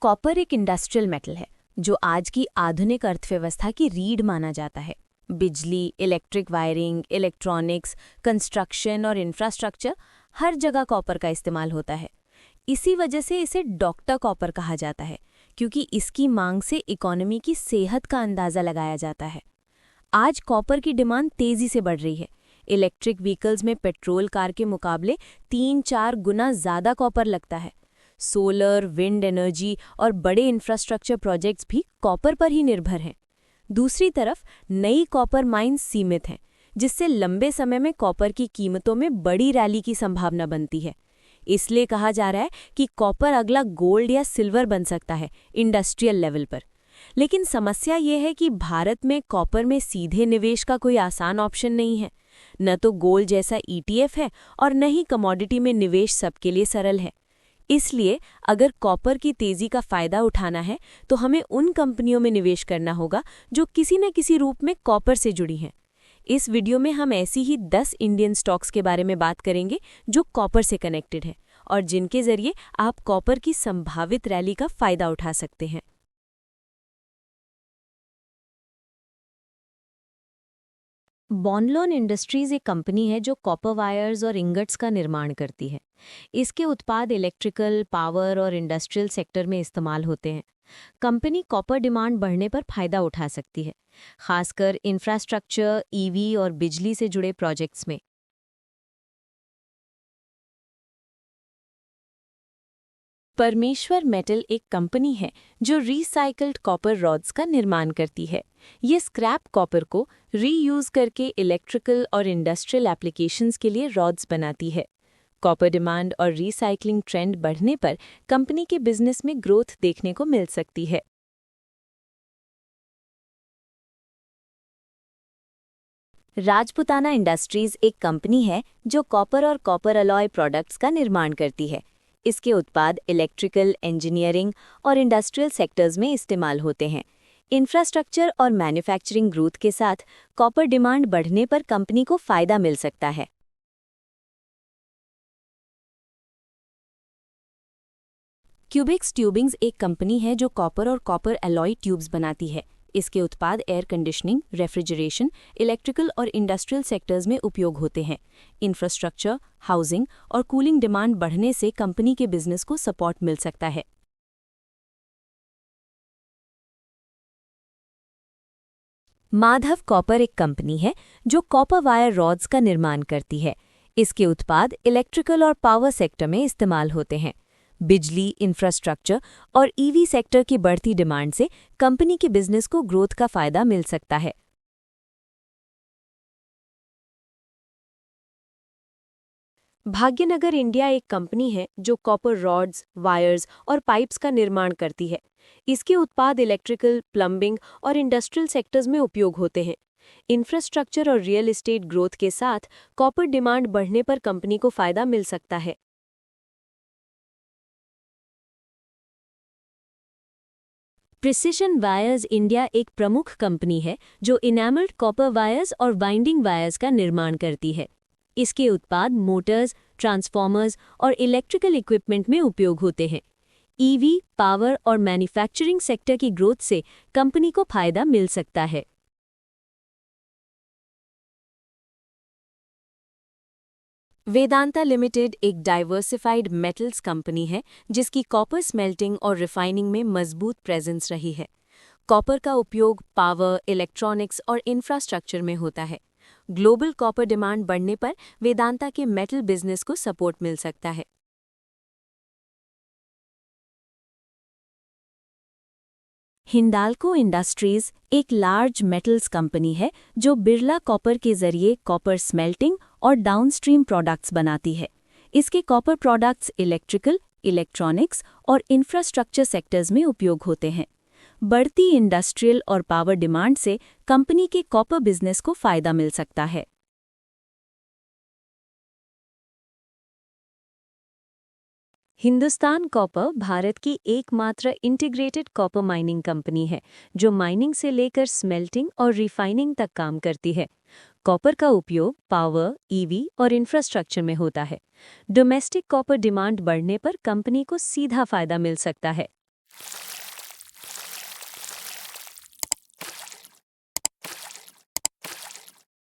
Copper एक industrial metal है जो आज की आधुनिक अर्थव्यवस्था की रीढ़ माना जाता है। बिजली, इलेक्ट्रिक वायरिंग, इलेक्ट्रॉनिक्स, कंस्ट्रक्शन और इंफ्रास्ट्रक्चर हर जगह कॉपर का इस्तेमाल होता है। इसी वजह से इसे डॉक्टर कॉपर कहा जाता है, क्योंकि इसकी मांग से इकोनॉमी की सेहत का अंदाज़ा लगाया जाता है। आज कॉपर की डिमांड तेज़ी से बढ़ रही है। इलेक्ट्रिक व्हीकल्स में पेट्रोल कार के मुकाबले 3-4 गुना ज़्यादा कॉपर लगता है। सोलर, विंड एनर्जी और बड़े इंफ्रास्ट्रक्चर प्रोजेक्ट्स भी कॉपर पर ही निर्भर हैं। दूसरी तरफ नई कॉपर माइंस सीमित हैं, जिससे लंबे समय में कॉपर की कीमतों में बड़ी रैली की संभावना बनती है। इसलिए कहा जा रहा है कि कॉपर अगला गोल्ड या सिल्वर बन सकता है इंडस्ट्रियल लेवल पर। लेकिन समस्या ये है कि भारत में कॉपर में सीधे निवेश का कोई आसान ऑप्शन नहीं है। न तो गोल्ड जैसा ETF है और न ही कमोडिटी में निवेश सबके लिए सरल है। इसलिए अगर कॉपर की तेजी का फायदा उठाना है तो हमें उन कंपनियों में निवेश करना होगा जो किसी न किसी रूप में कॉपर से जुड़ी हैं। इस वीडियो में हम ऐसी ही 10 इंडियन स्टॉक्स के बारे में बात करेंगे जो कॉपर से कनेक्टेड हैं और जिनके जरिए आप कॉपर की संभावित रैली का फायदा उठा सकते हैं। बॉन्डलोन इंडस्ट्रीज एक कंपनी है जो कॉपर वायर्स और इंगट्स का निर्माण करती है। इसके उत्पाद इलेक्ट्रिकल, पावर और इंडस्ट्रियल सेक्टर में इस्तेमाल होते हैं। कंपनी कॉपर डिमांड बढ़ने पर फायदा उठा सकती है, खासकर इंफ्रास्ट्रक्चर, EV और बिजली से जुड़े प्रोजेक्ट्स में। परमेश्वर मेटल एक कंपनी है जो रीसाइकल्ड कॉपर रॉड्स का निर्माण करती है। ये स्क्रैप कॉपर को रीयूज करके इलेक्ट्रिकल और इंडस्ट्रियल एप्लीकेशंस के लिए रॉड्स बनाती है। कॉपर डिमांड और रीसाइक्लिंग ट्रेंड बढ़ने पर कंपनी के बिजनेस में ग्रोथ देखने को मिल सकती है। राजपुताना इंडस्ट्रीज एक कंपनी है जो कॉपर और कॉपर अलॉय प्रोडक्ट्स का निर्माण करती है। इसके उत्पाद इलेक्ट्रिकल, इंजीनियरिंग और इंडस्ट्रियल सेक्टर्स में इस्तेमाल होते हैं। इंफ्रास्ट्रक्चर और मैन्युफैक्चरिंग ग्रोथ के साथ कॉपर डिमांड बढ़ने पर कंपनी को फायदा मिल सकता है। क्यूबिक्स ट्यूबिंग्स एक कंपनी है जो कॉपर और कॉपर अलॉय ट्यूब्स बनाती है। इसके उत्पाद एयर कंडीशनिंग, रेफ्रिजरेशन, इलेक्ट्रिकल और इंडस्ट्रियल सेक्टर्स में उपयोग होते हैं। इंफ्रास्ट्रक्चर, हाउसिंग और कूलिंग डिमांड बढ़ने से कंपनी के बिजनेस को सपोर्ट मिल सकता है। माधव कॉपर एक कंपनी है जो कॉपर वायर रॉड्स का निर्माण करती है। इसके उत्पाद इलेक्ट्रिकल और पावर सेक्टर में इस्तेमाल होते हैं। बिजली, इंफ्रास्ट्रक्चर और EV सेक्टर की बढ़ती डिमांड से कंपनी के बिजनेस को ग्रोथ का फायदा मिल सकता है। भाग्यनगर इंडिया एक कंपनी है जो कॉपर रॉड्स, वायर्स और पाइप्स का निर्माण करती है। इसके उत्पाद इलेक्ट्रिकल, प्लम्बिंग और इंडस्ट्रियल सेक्टर्स में उपयोग होते हैं। इंफ्रास्ट्रक्चर और रियल एस्टेट ग्रोथ के साथ कॉपर डिमांड बढ़ने पर कंपनी को फायदा मिल सकता है। प्रिसिशन वायर्स इंडिया एक प्रमुख कंपनी है जो इनेमल्ड कॉपर वायर्स और वाइंडिंग वायर्स का निर्माण करती है। इसके उत्पाद मोटर्स, ट्रांसफॉर्मर्स और इलेक्ट्रिकल इक्विपमेंट में उपयोग होते हैं। EV, पावर और मैन्युफैक्चरिंग सेक्टर की ग्रोथ से कंपनी को फायदा मिल सकता है। वेदांता लिमिटेड एक डाइवर्सिफाइड मेटल्स कंपनी है जिसकी कॉपर स्मेल्टिंग और रिफाइनिंग में मजबूत प्रेजेंस रही है। कॉपर का उपयोग पावर, इलेक्ट्रॉनिक्स और इंफ्रास्ट्रक्चर में होता है। ग्लोबल कॉपर डिमांड बढ़ने पर वेदांता के मेटल बिजनेस को सपोर्ट मिल सकता है। हिंडाल्को इंडस्ट्रीज एक लार्ज मेटल्स कंपनी है जो बिरला कॉपर के जरिए कॉपर स्मेल्टिंग और डाउनस्ट्रीम प्रोडक्ट्स बनाती है। इसके कॉपर प्रोडक्ट्स इलेक्ट्रिकल, इलेक्ट्रॉनिक्स और इंफ्रास्ट्रक्चर सेक्टर्स में उपयोग होते हैं। बढ़ती इंडस्ट्रियल और पावर डिमांड से कंपनी के कॉपर बिजनेस को फायदा मिल सकता है। हिंदुस्तान कॉपर भारत की एकमात्र इंटीग्रेटेड कॉपर माइनिंग कंपनी है जो माइनिंग से लेकर स्मेल्टिंग और रिफाइनिंग तक काम करती है। कॉपर का उपयोग पावर, EV और इंफ्रास्ट्रक्चर में होता है। डोमेस्टिक कॉपर डिमांड बढ़ने पर कंपनी को सीधा फायदा मिल सकता है।